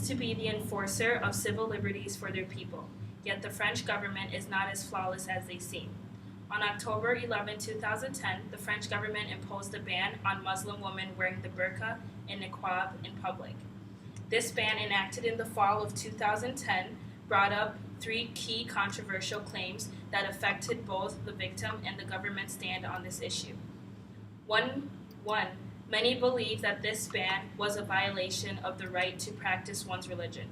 to be the enforcer of civil liberties for their people, yet the French government is not as flawless as they seem. On October 11, 2010, the French government imposed a ban on Muslim women wearing the burqa and niqab in public. This ban, enacted in the fall of 2010, brought up three key controversial claims that affected both the victim and the government's stand on this issue. One, many believe that this ban was a violation of the right to practice one's religion.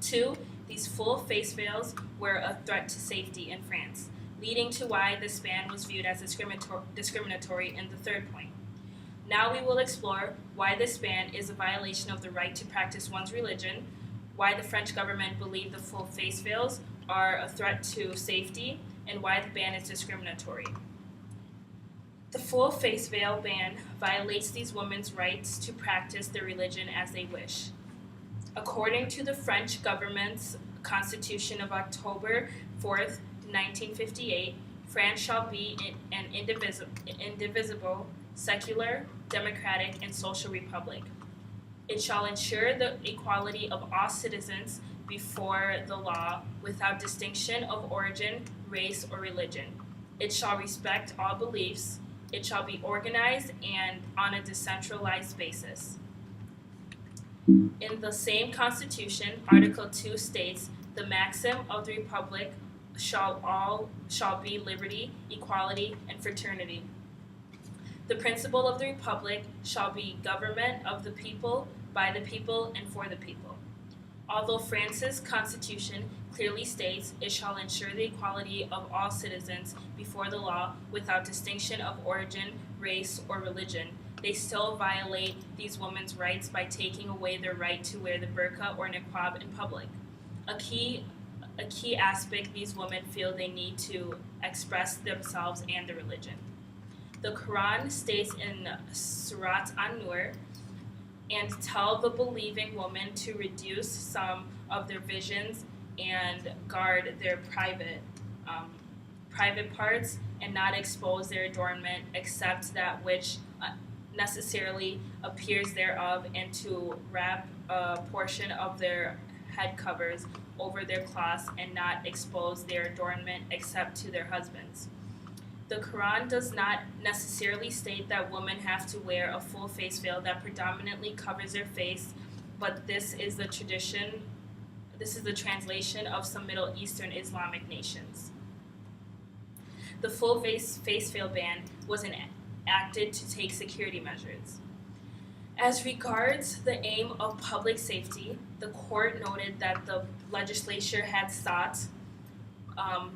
2, these full face veils were a threat to safety in France, leading to why this ban was viewed as discriminatory in the third point. Now we will explore why this ban is a violation of the right to practice one's religion, why the French government believed the full face veils are a threat to safety, and why the ban is discriminatory. The full face veil ban violates these women's rights to practice their religion as they wish. According to the French government's Constitution of October 4th, 1958, France shall be an indivisible, secular, democratic, and social republic. It shall ensure the equality of all citizens before the law without distinction of origin, race, or religion. It shall respect all beliefs. It shall be organized and on a decentralized basis. In the same Constitution, Article 2 states, the maxim of the Republic shall be liberty, equality, and fraternity. The principle of the Republic shall be government of the people, by the people, and for the people. Although France's Constitution clearly states it shall ensure the equality of all citizens before the law without distinction of origin, race, or religion, they still violate these women's rights by taking away their right to wear the burqa or niqab in public. A key aspect these women feel they need to express themselves and their religion. The Quran states in Surat An-Nur, and tell the believing woman to reduce some of their visions and guard their private parts and not expose their adornment except that which necessarily appears thereof, and to wrap a portion of their head covers over their cloths and not expose their adornment except to their husbands. The Quran does not necessarily state that women have to wear a full face veil that predominantly covers their face, but this is the translation of some Middle Eastern Islamic nations. The full face veil ban was enacted to take security measures. As regards the aim of public safety, the court noted that the legislature had sought,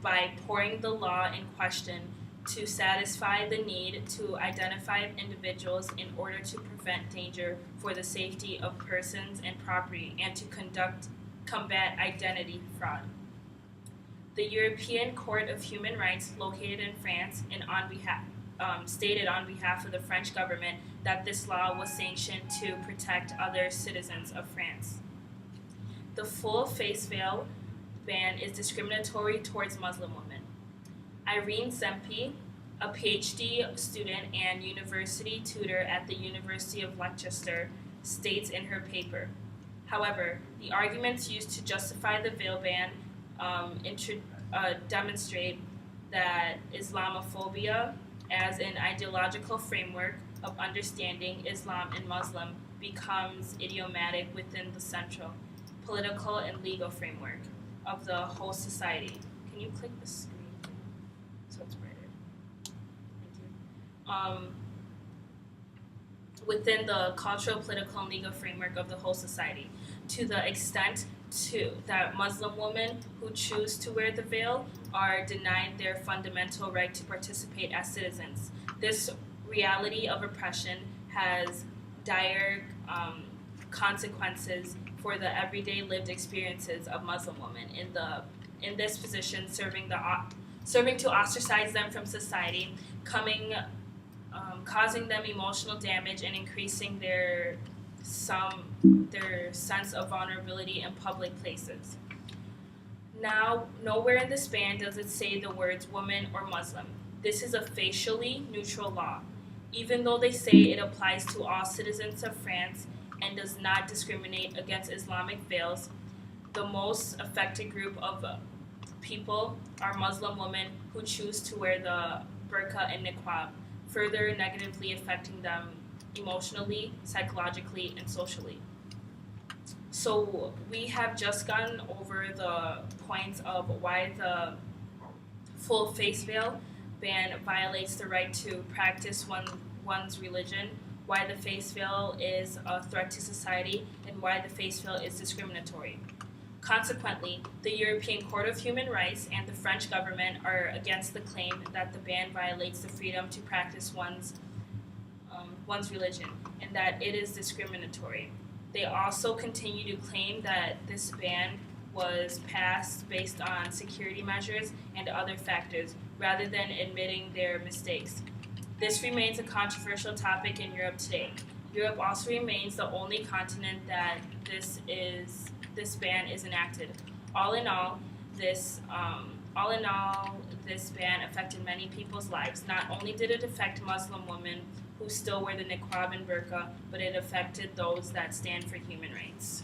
by pouring the law in question, to satisfy the need to identify individuals in order to prevent danger for the safety of persons and property, and to combat identity fraud. The European Court of Human Rights, located in France, stated on behalf of the French government that this law was sanctioned to protect other citizens of France. The full face veil ban is discriminatory towards Muslim women. Irene Zempi, a PhD student and university tutor at the University of Leicester, states in her paper, however, the arguments used to justify the veil ban demonstrate that Islamophobia as an ideological framework of understanding Islam and Muslim becomes idiomatic within the central political and legal framework of the whole society. Can you click the screen so it's brighter? Thank you. Within the cultural, political, and legal framework of the whole society, to the extent that Muslim women who choose to wear the veil are denied their fundamental right to participate as citizens. This reality of oppression has dire consequences for the everyday lived experiences of Muslim women in this position, serving to ostracize them from society, causing them emotional damage and increasing their sense of vulnerability in public places. Now, nowhere in this ban does it say the words woman or Muslim. This is a facially neutral law. Even though they say it applies to all citizens of France and does not discriminate against Islamic veils. The most affected group of people are Muslim women who choose to wear the burqa and niqab, further negatively affecting them emotionally, psychologically, and socially. So we have just gone over the points of why the full face veil ban violates the right to practice one's religion, why the face veil is a threat to society, and why the face veil is discriminatory. Consequently, the European Court of Human Rights and the French government are against the claim that the ban violates the freedom to practice one's religion and that it is discriminatory. They also continue to claim that this ban was passed based on security measures and other factors rather than admitting their mistakes. This remains a controversial topic in Europe today. Europe also remains the only continent that this ban is enacted. All in all, this ban affected many people's lives. Not only did it affect Muslim women who still wear the niqab and burqa, but it affected those that stand for human rights.